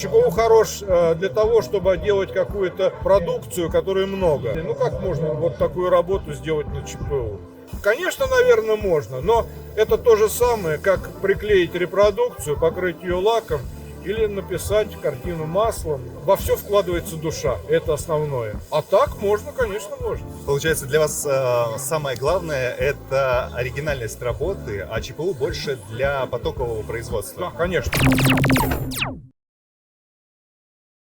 ЧПУ хорош для того, чтобы делать какую-то продукцию, которой много. Ну как можно вот такую работу сделать на ЧПУ? Конечно, наверное, можно, но это то же самое, как приклеить репродукцию, покрыть ее лаком или написать картину маслом. Во все вкладывается душа, это основное. А так можно, конечно, можно. Получается, для вас самое главное – это оригинальность работы, а ЧПУ больше для потокового производства. Да, конечно.